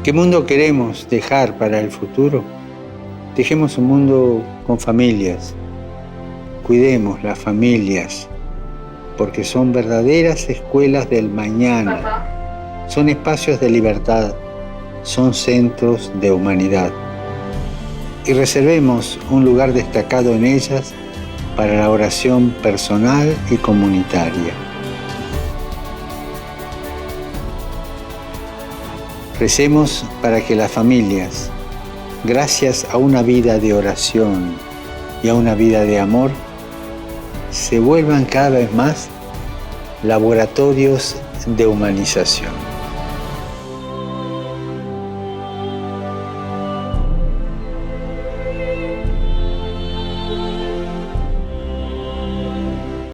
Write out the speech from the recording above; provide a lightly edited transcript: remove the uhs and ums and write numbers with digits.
¿Qué mundo queremos dejar para el futuro? Dejemos un mundo con familias. Cuidemos las familias, porque son verdaderas escuelas del mañana. Son espacios de libertad, son centros de humanidad. Y reservemos un lugar destacado en ellas para la oración personal y comunitaria. Recemos para que las familias, gracias a una vida de oración y a una vida de amor, se vuelvan cada vez más laboratorios de humanización.